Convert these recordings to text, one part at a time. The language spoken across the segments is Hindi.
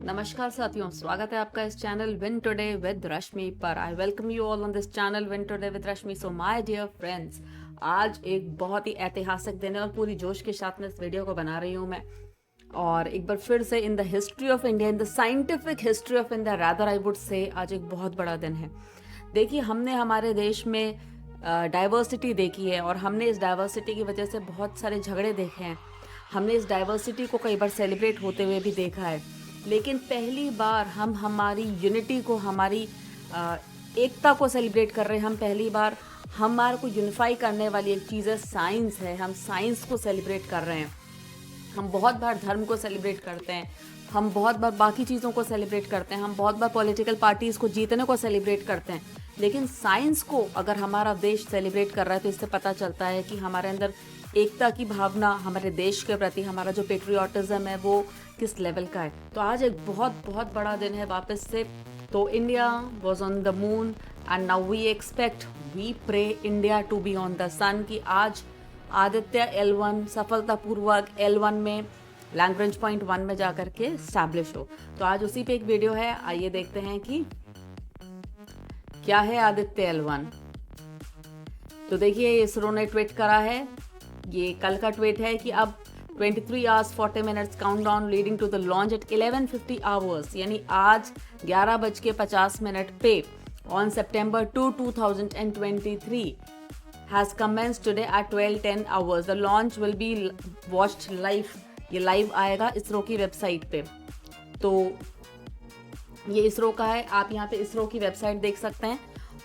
नमस्कार साथियों, स्वागत है आपका इस channel Win Today with Rashmi पर। I welcome you all on this channel Win Today with Rashmi. So my dear friends, आज एक बहुत ही ऐतिहासिक दिन है और पूरी जोश के साथ में इस वीडियो को बना रही हूँ मैं। और एक बार फिर से in the history of India, in the scientific history of India rather I would say, आज एक बहुत बड़ा दिन है। देखिए, हमने हमारे देश में डाइवर्सिटी देखी है और हमने इस डाइवर्सिटी की वजह से बहुत सारे झगड़े देखे हैं। हमने इस डाइवर्सिटी को कई बार सेलिब्रेट होते हुए भी देखा है, लेकिन पहली बार हम हमारी यूनिटी को, हमारी एकता को सेलिब्रेट कर रहे हैं। हम पहली बार हमारे को यूनिफाई करने वाली एक चीज़ है साइंस है, हम साइंस को सेलिब्रेट कर रहे हैं। हम बहुत बार धर्म को सेलिब्रेट करते हैं, हम बहुत बार बाकी चीज़ों को सेलिब्रेट करते हैं, हम बहुत बार पॉलिटिकल पार्टीज़ को जीतने को सेलिब्रेट करते हैं, लेकिन साइंस को अगर हमारा देश सेलिब्रेट कर रहा है तो इससे पता चलता है कि हमारे अंदर एकता की भावना, हमारे देश के प्रति हमारा जो पेट्रियाटिज्म है वो किस लेवल का है। तो आज एक बहुत बहुत बड़ा दिन है वापस से। तो India was on the moon and now we expect, we pray India to be on the sun, कि आज आदित्य L1 सफलतापूर्वक L1 में लैग्रेंज पॉइंट 1 में जाकर के स्टैब्लिश हो। तो आज उसी पे एक वीडियो है, आइए देखते हैं कि क्या है आदित्य L1। तो देखिए, इसरो ने ट्वीट करा है, ये कल का ट्वीट है कि अब 23 hours 40 minutes countdown leading to the launch at 11:50 hours, यानी आज 11:50 पे on September 2, 2023 has commenced today at 12:10 hours. The launch will be watched live. ये लाइव आएगा इसरो की वेबसाइट पे। तो ये इसरो का है, आप यहाँ पे इसरो की वेबसाइट देख सकते हैं।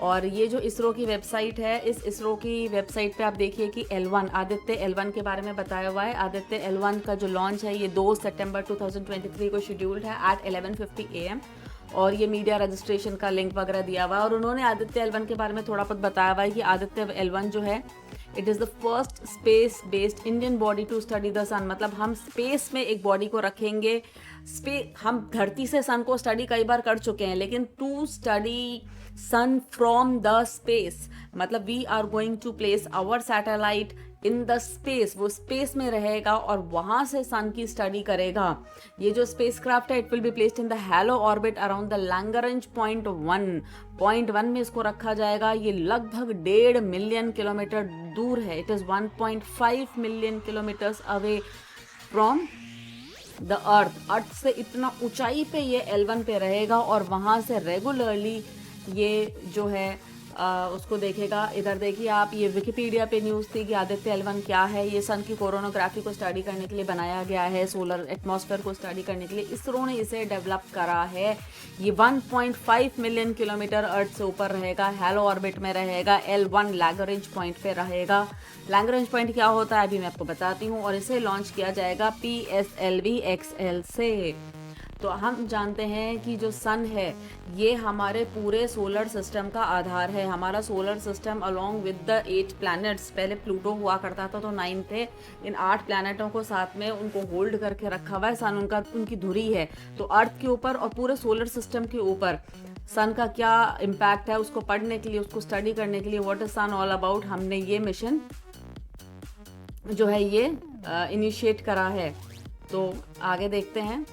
और ये जो इसरो की वेबसाइट है, इस इसरो की वेबसाइट पे आप देखिए कि L1, आदित्य L1 के बारे में बताया हुआ है। आदित्य L1 का जो लॉन्च है ये 2 सितंबर 2023 को शेड्यूल्ड है एट 11:50 AM। और ये मीडिया रजिस्ट्रेशन का लिंक वगैरह दिया हुआ है। और उन्होंने आदित्य L1 के बारे में थोड़ा बहुत बताया हुआ है कि आदित्य L1 जो है, it is the first space based Indian body to study the sun. मतलब हम स्पेस में एक बॉडी को रखेंगे। हम धरती से सन को स्टडी कई बार कर चुके हैं, लेकिन to study sun from the space, मतलब we are going to place our satellite in the space. वो स्पेस में रहेगा और वहाँ से सन की स्टडी करेगा। ये जो स्पेस क्राफ्ट है, it will be placed in the hello orbit around the Lagrange point 1 में इसको रखा जाएगा। ये लगभग 1.5 मिलियन किलोमीटर दूर है। It is 1.5 million kilometres away from the earth से इतना ऊंचाई पे ये L1 पे रहेगा और वहाँ से रेगुलरली ये जो है उसको देखेगा। इधर देखिए आप, ये विकिपीडिया पे न्यूज़ थी कि आदित्य L1 क्या है। ये सन की कोरोनोग्राफी को स्टडी करने के लिए बनाया गया है, सोलर एटमॉस्फेयर को स्टडी करने के लिए इसरो ने इसे डेवलप करा है। ये 1.5 मिलियन किलोमीटर अर्थ से ऊपर रहेगा, हैलो ऑर्बिट में रहेगा, L1 लैग्रेंज पॉइंट पे रहेगा। लैग्रेंज पॉइंट क्या होता है अभी मैं आपको बताती हूँ। और इसे लॉन्च किया जाएगा PSLV XL से। तो हम जानते हैं कि जो सन है ये हमारे पूरे सोलर सिस्टम का आधार है। हमारा solar system along with the 8 planets, पहले प्लूटो हुआ करता था तो 9 थे, इन 8 प्लैनेटों को साथ में उनको होल्ड करके रखा हुआ है। सन उनकी धुरी है। तो अर्थ के ऊपर और पूरे सोलर सिस्टम के ऊपर सन का क्या इम्पैक्ट है, उसको पढ़ने के लिए, उसको स्टडी करने के लिए, what is sun all about, हमने ये मिशन जो है ये इनिशिएट करा है। तो आगे देखते हैं।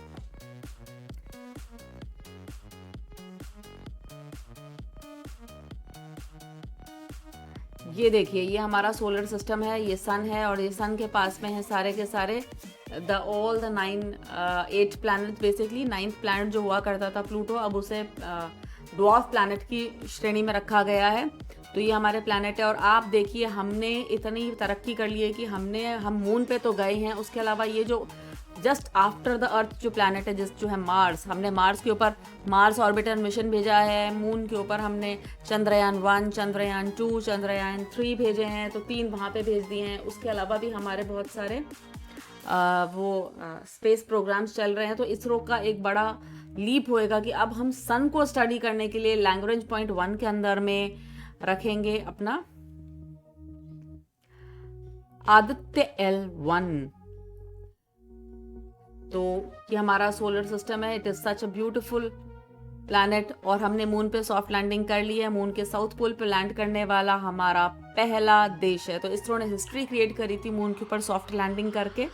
ये देखिए, ये हमारा सोलर सिस्टम है, ये सन है और ये सन के पास में है सारे के सारे all the 8 planet. Basically 9th planet जो हुआ करता था प्लूटो, अब उसे ड्वार्फ प्लैनेट की श्रेणी में रखा गया है। तो ये हमारे प्लैनेट है। और आप देखिए, हमने इतनी तरक्की कर ली है कि हम मून पे तो गए हैं, उसके अलावा ये जो जस्ट आफ्टर द अर्थ जो प्लैनेट है, जो है मार्स, हमने मार्स के ऊपर मार्स ऑर्बिटर मिशन भेजा है। मून के ऊपर हमने चंद्रयान 1, चंद्रयान 2, चंद्रयान 3 भेजे हैं, तो 3 वहाँ पे भेज दिए हैं। उसके अलावा भी हमारे बहुत सारे स्पेस प्रोग्राम्स चल रहे हैं। तो इसरो का एक बड़ा लीप होएगा कि अब हम सन को स्टडी करने के लिए लैग्रेंज पॉइंट 1 के अंदर में रखेंगे अपना आदित्य L1। तो ये हमारा सोलर सिस्टम है, it is such a beautiful planet. और हमने मून पे सॉफ्ट लैंडिंग कर ली है। मून के साउथ पोल पे लैंड करने वाला हमारा पहला देश है। तो इसरो ने हिस्ट्री क्रिएट करी थी मून के ऊपर, 'सॉफ्ट लैंडिंग करके।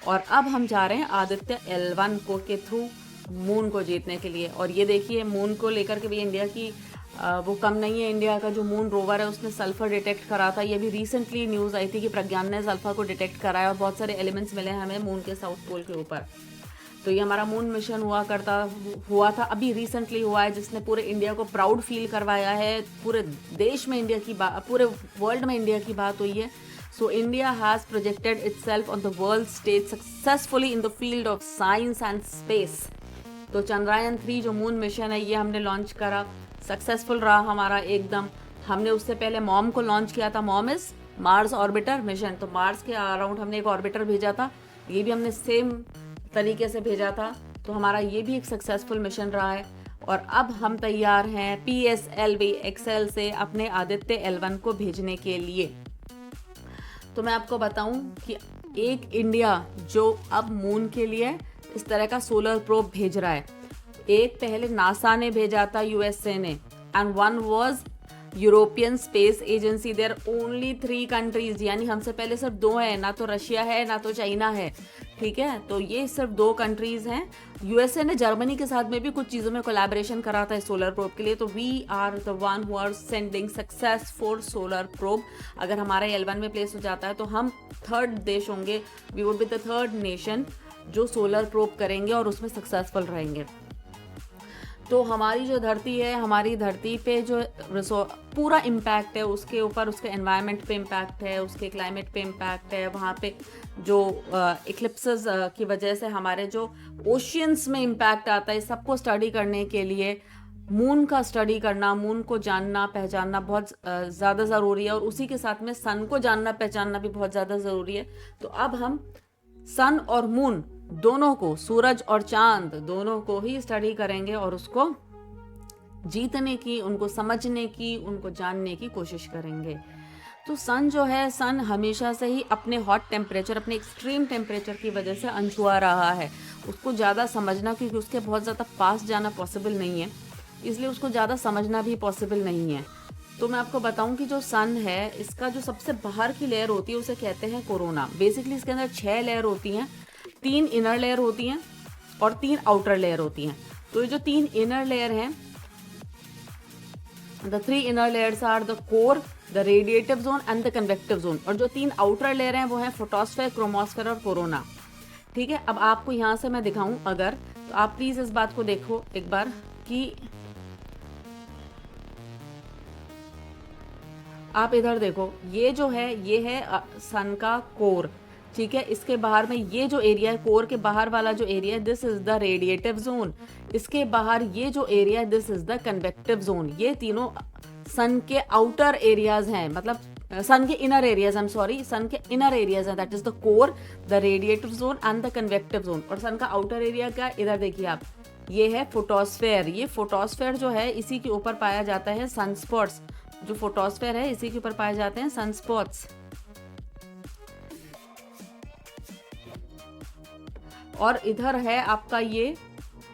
और अब हम जा रहे हैं आदित्य L1 को के थ्रू मून को जीतने के लिए। और ये देखिए मून को लेकर के भी इंडिया की वो कम नहीं है। इंडिया का जो मून रोवर है उसने सल्फर डिटेक्ट करा था। ये भी रिसेंटली न्यूज़ आई थी कि प्रज्ञान ने सल्फर को डिटेक्ट कराया और बहुत सारे एलिमेंट्स मिले हैं हमें मून के साउथ पोल के ऊपर। तो ये हमारा मून मिशन हुआ था अभी रिसेंटली हुआ है, जिसने पूरे इंडिया को प्राउड फील करवाया है। पूरे देश में इंडिया की बात, पूरे वर्ल्ड में इंडिया की बात हुई है। So India has projected itself on the world stage successfully in the field of science and space. तो चंद्रयान 3 जो मून मिशन है ये हमने लॉन्च करा, सक्सेसफुल रहा हमारा एकदम। हमने उससे पहले मॉम को लॉन्च किया था, mom is Mars orbiter mission. तो मार्स के अराउंड हमने एक ऑर्बिटर भेजा था, ये भी हमने सेम तरीके से भेजा था। तो हमारा ये भी एक सक्सेसफुल मिशन रहा है। और अब हम तैयार हैं PSLV XL से अपने आदित्य L1 को भेजने के लिए। तो मैं आपको बताऊं कि एक इंडिया जो अब मून के लिए इस तरह का सोलर प्रोब भेज रहा है। एक पहले नासा ने भेजा था, USA ने, and one was European Space Agency. There only 3 countries, यानी हमसे पहले सिर्फ 2 हैं, ना तो रशिया है ना तो चाइना है। ठीक है, तो ये सिर्फ 2 कंट्रीज हैं। USA ने जर्मनी के साथ में भी कुछ चीज़ों में कोलैबोरेशन करा था इस सोलर प्रोब के लिए। तो we are the one who are sending success for solar probe. अगर हमारा L1 में प्लेस हो जाता है तो हम 3rd देश होंगे, we would be the 3rd nation जो सोलर प्रोब करेंगे और उसमें सक्सेसफुल रहेंगे। तो हमारी जो धरती है, हमारी धरती पे जो पूरा इम्पैक्ट है उसके ऊपर, उसके एनवायरनमेंट पे इम्पैक्ट है, उसके क्लाइमेट पे इम्पैक्ट है। वहाँ पे जो इक्लिप्सेस की वजह से हमारे जो ओशियंस में इम्पैक्ट आता है, सबको स्टडी करने के लिए मून का स्टडी करना, मून को जानना पहचानना बहुत ज़्यादा ज़रूरी है। और उसी के साथ में सन को जानना पहचानना भी बहुत ज़्यादा ज़रूरी है। तो अब हम सन और मून दोनों को, सूरज और चांद दोनों को ही स्टडी करेंगे और उसको जीतने की, उनको समझने की, उनको जानने की कोशिश करेंगे। तो सन जो है, सन हमेशा से ही अपने हॉट टेम्परेचर, अपने एक्सट्रीम टेम्परेचर की वजह से अनछुआ रहा है। उसको ज़्यादा समझना, क्योंकि उसके बहुत ज़्यादा पास जाना पॉसिबल नहीं है, इसलिए उसको ज़्यादा समझना भी पॉसिबल नहीं है। तो मैं आपको बताऊं कि जो सन है, इसका जो सबसे बाहर की लेयर होती है उसे कहते हैं कोरोना। बेसिकली इसके अंदर 6 लेयर होती हैं, 3 इनर लेयर होती हैं और 3 आउटर लेयर होती हैं। तो ये जो 3 इनर लेयर हैं, the 3 inner layers are the core, the radiative zone and the convective zone. और जो 3 आउटर लेयर हैं वो हैं फोटोस्फेयर, क्रोमोस्फेयर और कोरोना। ठीक है, अब आपको यहाँ से मैं दिखाऊं अगर, तो आप प्लीज इस बात को देखो एक बार कि आप इधर देखो, ये जो है ये है सन का कोर। ठीक है, इसके बाहर में ये जो एरिया है, कोर के बाहर वाला जो एरिया है, this is the radiative zone. इसके बाहर ये जो एरिया है, this is the convective zone. ये तीनों सन के आउटर एरियाज हैं, मतलब सन के inner areas, I am sorry, sun के इनर एरियाज हैं। That is the core, the radiative zone and the convective zone. और सन का आउटर एरिया का इधर देखिए आप, ये है फोटोस्फेयर। ये फोटोस्फेयर जो है, इसी के ऊपर पाया जाता है सनस्पॉट्स। जो फोटोस्फेयर है, इसी के ऊपर पाए जाते हैं सनस्पॉट्स। और इधर है आपका ये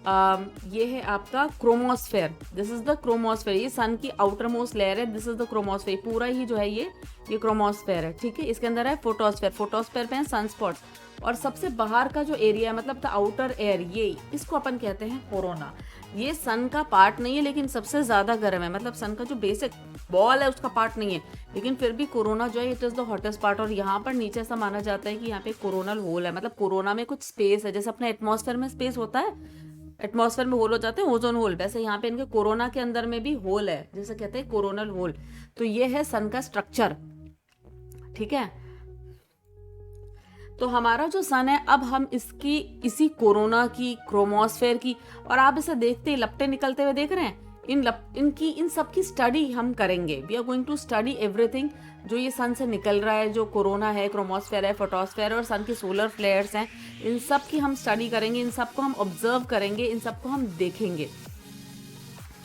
है आपका chromosphere. This is the chromosphere. ये सन की आउटर मोस्ट लेयर है, दिस इज द क्रोमोस्फेयर। पूरा ही जो है ये क्रोमोस्फेयर है। ठीक है, इसके अंदर है फोटोस्फेयर। फोटोस्फेयर पे है सनस्पॉट्स। और सबसे बाहर का जो एरिया है, मतलब द आउटर एयर, ये इसको अपन कहते हैं कोरोना। ये सन का पार्ट नहीं है, लेकिन सबसे ज्यादा गर्म है। मतलब सन का जो बेसिक बॉल है उसका पार्ट नहीं है, लेकिन फिर भी कोरोना जो है, it is the hottest part. और यहाँ पर नीचे ऐसा माना जाता है कि यहाँ पे कोरोनल होल है। मतलब कोरोना में कुछ स्पेस है, जैसे अपने एटमॉस्फेयर में स्पेस होता है, एटमॉस्फेयर में होल हो जाते हैं, ओजोन होल, वैसे यहाँ पे इनके कोरोना के अंदर में भी होल है, जिसे कहते हैं कोरोनल होल। तो ये है सन का स्ट्रक्चर। ठीक है, तो हमारा जो सन है, अब हम इसी कोरोना की, क्रोमोस्फेयर की, और आप इसे देखते लपटे निकलते हुए देख रहे हैं, इन सब की स्टडी हम करेंगे। We are going to study everything जो ये सन से निकल रहा है, जो कोरोना है, क्रोमोस्फेयर है, फोटोस्फेयर और सन की सोलर फ्लेयर्स हैं, इन सब की हम स्टडी करेंगे, इन सब को हम ऑब्जर्व करेंगे, इन सब को हम देखेंगे।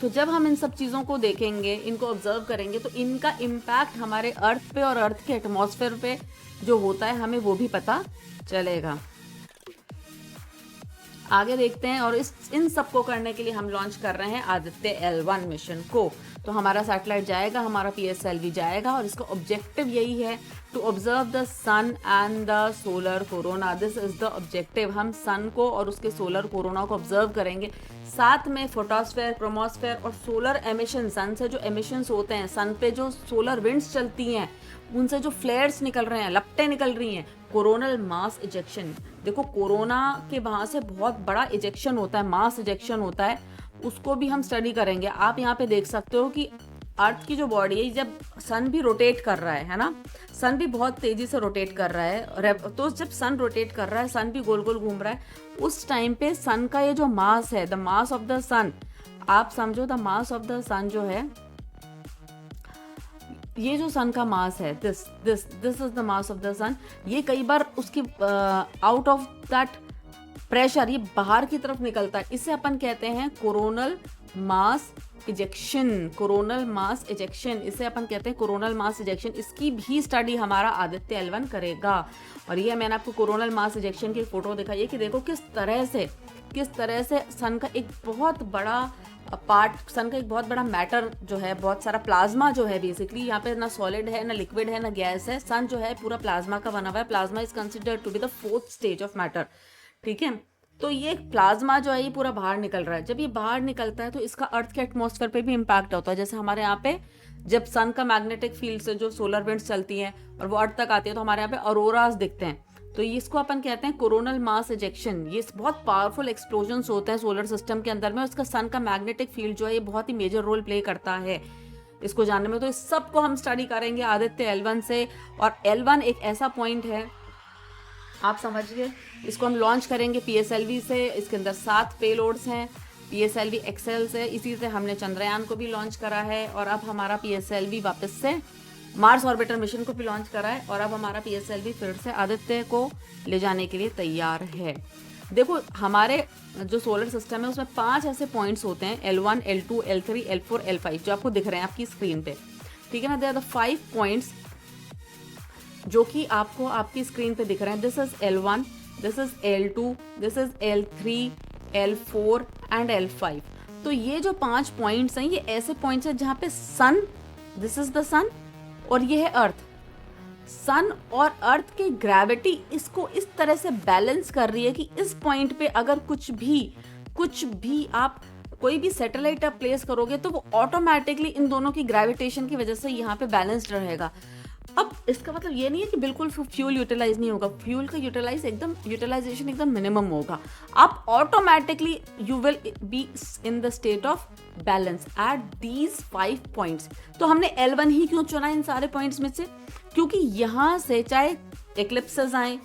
तो जब हम इन सब चीज़ों को देखेंगे, इनको ऑब्जर्व करेंगे, तो इनका इम्पैक्ट हमारे अर्थ पे और अर्थ के एटमॉस्फेयर पे जो होता है, हमें वो भी पता चलेगा। आगे देखते हैं। और इन सबको करने के लिए हम लॉन्च कर रहे हैं आदित्य L1 मिशन को। तो हमारा सैटेलाइट जाएगा, हमारा PSLV जाएगा, और इसका ऑब्जेक्टिव यही है to observe the sun and the solar corona. This is the objective. हम सन को और उसके सोलर कोरोना को ऑब्जर्व करेंगे, साथ में फोटोस्फेयर, क्रोमोस्फेयर और सोलर एमिशन, सन से जो एमिशंस होते हैं, सन पे जो सोलर विंड्स चलती हैं, उनसे जो फ्लेयर्स निकल रहे हैं, लपटें निकल रही हैं, कोरोनल मास इजेक्शन। देखो, कोरोना के वहाँ से बहुत बड़ा इजेक्शन होता है, मास इजेक्शन होता है, उसको भी हम स्टडी करेंगे। आप यहाँ पे देख सकते हो कि अर्थ की जो बॉडी है, जब सन भी रोटेट कर रहा है ना, सन भी बहुत तेजी से रोटेट कर रहा है, तो जब सन रोटेट कर रहा है, सन भी गोल गोल घूम रहा है, उस टाइम पे सन का ये जो मास है, the mass of the sun, आप समझो the mass of the sun जो है, ये जो सन का मास है, this is the mass of the sun, ये कई बार उसकी आउट ऑफ दैट प्रेशर ये बाहर की तरफ निकलता है। इसे अपन कहते हैं coronal mass ejection. Coronal mass ejection, इसे अपन कहते हैं कोरोनल मास इजेक्शन। इसकी भी स्टडी हमारा आदित्य L1 करेगा। और ये मैंने आपको कोरोनल मास इजेक्शन की फोटो दिखाई है कि देखो किस तरह से सन का एक बहुत बड़ा पार्ट, सन का एक बहुत बड़ा मैटर जो है, बहुत सारा प्लाज्मा जो है, बेसिकली यहाँ पे ना सॉलिड है, ना लिक्विड है, ना गैस है, सन जो है पूरा प्लाज्मा का बना हुआ है। Plasma is considered to be the 4th stage of matter. ठीक है, तो ये प्लाज्मा जो है ये पूरा बाहर निकल रहा है। जब ये बाहर निकलता है तो इसका अर्थ के एटमॉस्फेयर पे भी इम्पैक्ट होता है। जैसे हमारे यहाँ पे जब सन का मैग्नेटिक फील्ड से जो सोलर विंड्स चलती हैं और वो अर्थ तक आती है, तो हमारे यहाँ पे अरोरास दिखते हैं। तो इसको अपन कहते हैं कोरोनल मास इजेक्शन। ये बहुत पावरफुल एक्सप्लोजन्स होते हैं सोलर सिस्टम के अंदर में, और इसका सन का मैग्नेटिक फील्ड जो है ये बहुत ही मेजर रोल प्ले करता है इसको जानने में। तो इस सब को हम स्टडी करेंगे आदित्य L1 से। और L1 एक ऐसा पॉइंट है, आप समझिए, इसको हम लॉन्च करेंगे PSLV से। इसके अंदर 7 पेलोड्स हैं PSLV XL से। इसी से हमने चंद्रयान को भी लॉन्च करा है, और अब हमारा PSLV वापस से मार्स ऑर्बिटर मिशन को भी लॉन्च करा है, और अब हमारा PSLV फिर से आदित्य को ले जाने के लिए तैयार है। देखो, हमारे जो सोलर सिस्टम है उसमें 5 ऐसे पॉइंट्स होते हैं, L1, L2, L3, L4, L5, जो आपको दिख रहे हैं आपकी स्क्रीन पे। ठीक है ना, देयर आर द 5 पॉइंट्स जो कि आपको आपकी स्क्रीन पे दिख रहे हैं। This is L1, this is L2, this is L3, L4 and L5। तो ये जो 5 पॉइंट्स हैं, ये ऐसे पॉइंट्स हैं जहाँ पे सन, दिस इज द सन, और ये है अर्थ। सन और अर्थ की ग्रेविटी इसको इस तरह से बैलेंस कर रही है कि इस पॉइंट पे अगर कुछ भी आप कोई भी सैटेलाइट आप प्लेस करोगे तो वो ऑटोमेटिकली इन दोनों की ग्रेविटेशन की वजह से यहाँ पे बैलेंस्ड रहेगा। अब इसका मतलब ये नहीं है कि बिल्कुल फ्यूल यूटिलाइज नहीं होगा, फ्यूल का यूटिलाइजेशन एकदम मिनिमम होगा। आप automatically you will be in the state of balance at these 5 points. तो हमने L1 ही क्यों चुना इन सारे पॉइंट्स में से? क्योंकि यहाँ से चाहे एक्लिप्सेस आए,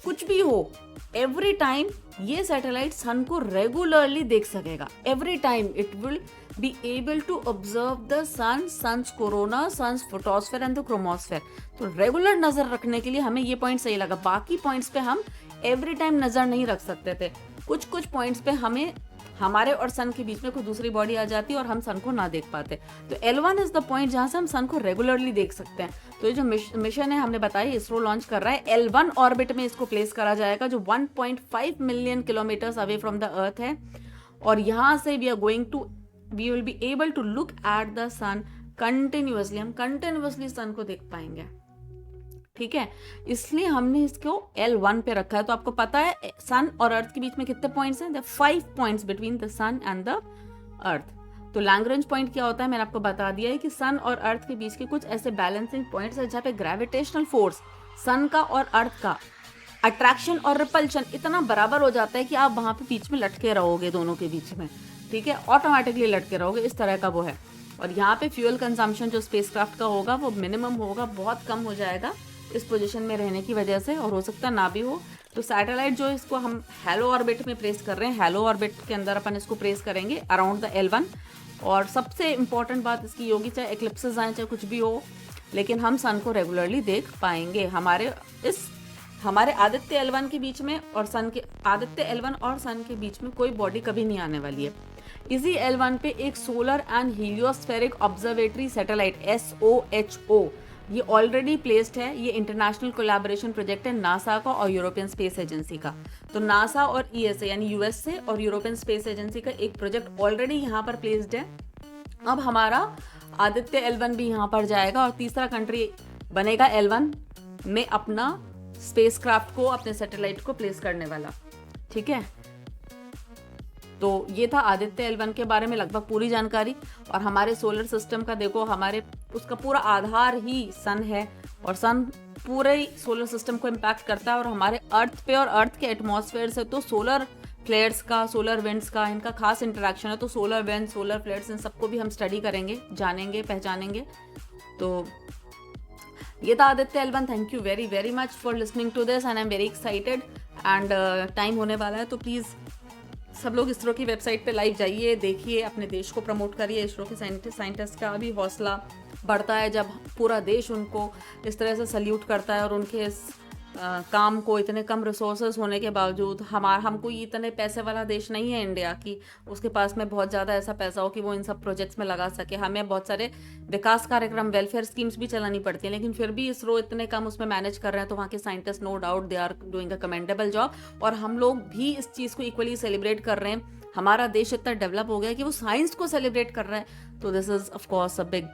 कुछ भी हो, एवरी टाइम ये सैटेलाइट सन को रेगुलरली देख सकेगा। Every time it will be able to observe the sun, sun's corona, sun's photosphere and the chromosphere। तो रेगुलर नजर रखने के लिए हमें ये पॉइंट सही लगा। बाकी पॉइंट्स पे हम एवरी टाइम नजर नहीं रख सकते थे। कुछ पॉइंट्स पे हमें हमारे और सन के बीच में कोई दूसरी बॉडी आ जाती और हम सन को ना देख पाते। तो L1 इज द पॉइंट जहां से हम सन को रेगुलरली देख सकते हैं। तो ये जो मिशन है हमने बताया, इसरो लॉन्च कर रहा है, L1 ऑर्बिट में इसको प्लेस करा जाएगा, जो 1.5 million kilometres away from the earth है। और यहाँ से we will be able to look at the sun continuously। हम कंटिन्यूसली सन को देख पाएंगे। ठीक है, इसलिए हमने इसको L1 पे रखा है। तो आपको पता है सन और अर्थ के बीच में कितने पॉइंट्स हैं? 5 points between the sun and the earth. तो लैग्रेंज पॉइंट क्या होता है, मैंने आपको बता दिया है कि सन और अर्थ के बीच के कुछ ऐसे बैलेंसिंग पॉइंट्स है जहाँ पे ग्रेविटेशनल फोर्स सन का और अर्थ का अट्रैक्शन और रिपल्शन इतना बराबर हो जाता है कि आप वहां पे बीच में लटके रहोगे, दोनों के बीच में। ठीक है, ऑटोमेटिकली लटके रहोगे, इस तरह का वो है। और यहाँ पे फ्यूल कंजम्पशन जो स्पेसक्राफ्ट का होगा वो मिनिमम होगा, बहुत कम हो जाएगा इस पोजीशन में रहने की वजह से, और हो सकता ना भी हो। तो सैटेलाइट जो इसको हम हैलो ऑर्बिट में प्लेस कर रहे हैं, हैलो ऑर्बिट के अंदर अपन इसको प्लेस करेंगे अराउंड द L1। और सबसे इंपॉर्टेंट बात इसकी होगी, चाहे एक्लिप्सेस आए चाहे कुछ भी हो, लेकिन हम सन को रेगुलरली देख पाएंगे। हमारे आदित्य L1 के बीच में और आदित्य L1 और सन के बीच में कोई बॉडी कभी नहीं आने वाली है। इसी L1 पे एक solar and heliospheric observatory satellite SOHO ये ऑलरेडी प्लेस्ड है। ये इंटरनेशनल कोलैबोरेशन प्रोजेक्ट है नासा का और यूरोपियन स्पेस एजेंसी का। तो नासा और ईएसए यानी यूएसए और यूरोपियन स्पेस एजेंसी का एक प्रोजेक्ट ऑलरेडी यहाँ पर प्लेस्ड है। अब हमारा आदित्य L1 भी यहाँ पर जाएगा और तीसरा कंट्री बनेगा L1 में अपना स्पेसक्राफ्ट को, अपने सैटेलाइट को प्लेस करने वाला। ठीक है, तो ये था आदित्य L1 के बारे में लगभग पूरी जानकारी। और हमारे सोलर सिस्टम का देखो, हमारे उसका पूरा आधार ही सन है और सन पूरे सोलर सिस्टम को इम्पैक्ट करता है। और हमारे अर्थ पे और अर्थ के एटमॉस्फेयर से तो सोलर फ्लेयर्स का, सोलर विंड्स का, इनका खास इंटरेक्शन है। तो सोलर विंड, सोलर फ्लेयर्स, इन सबको भी हम स्टडी करेंगे, जानेंगे, पहचानेंगे। तो ये था Aditya L1। Thank you very very much for listening to this and I am very excited. And time होने वाला है, तो प्लीज़ सब लोग इसरो की वेबसाइट पे लाइव जाइए, देखिए, अपने देश को प्रमोट करिए। इसरो के साइंटिस्ट का भी हौसला बढ़ता है जब पूरा देश उनको इस तरह से सल्यूट करता है और उनके इस काम को, इतने कम रिसोर्सेज होने के बावजूद, हमको इतने पैसे वाला देश नहीं है इंडिया कि उसके पास में बहुत ज़्यादा ऐसा पैसा हो कि वो इन सब प्रोजेक्ट्स में लगा सके। हमें बहुत सारे विकास कार्यक्रम, वेलफेयर स्कीम्स भी चलानी पड़ती हैं, लेकिन फिर भी इसरो इतने कम उसमें मैनेज कर रहे हैं। तो वहाँ के scientist, no doubt, they are doing a commendable job. और हम लोग भी इस चीज़ को इक्वली सेलिब्रेट कर रहे हैं। हमारा देश इतना डेवलप हो गया है कि वो साइंस को सेलिब्रेट कर रहा है। तो this is of course a big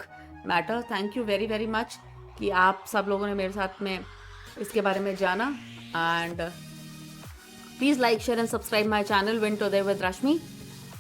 matter. Thank you very very much कि आप सब लोगों ने मेरे साथ में इसके बारे में जाना। And please like, share and subscribe my channel Win Today with Rashmi.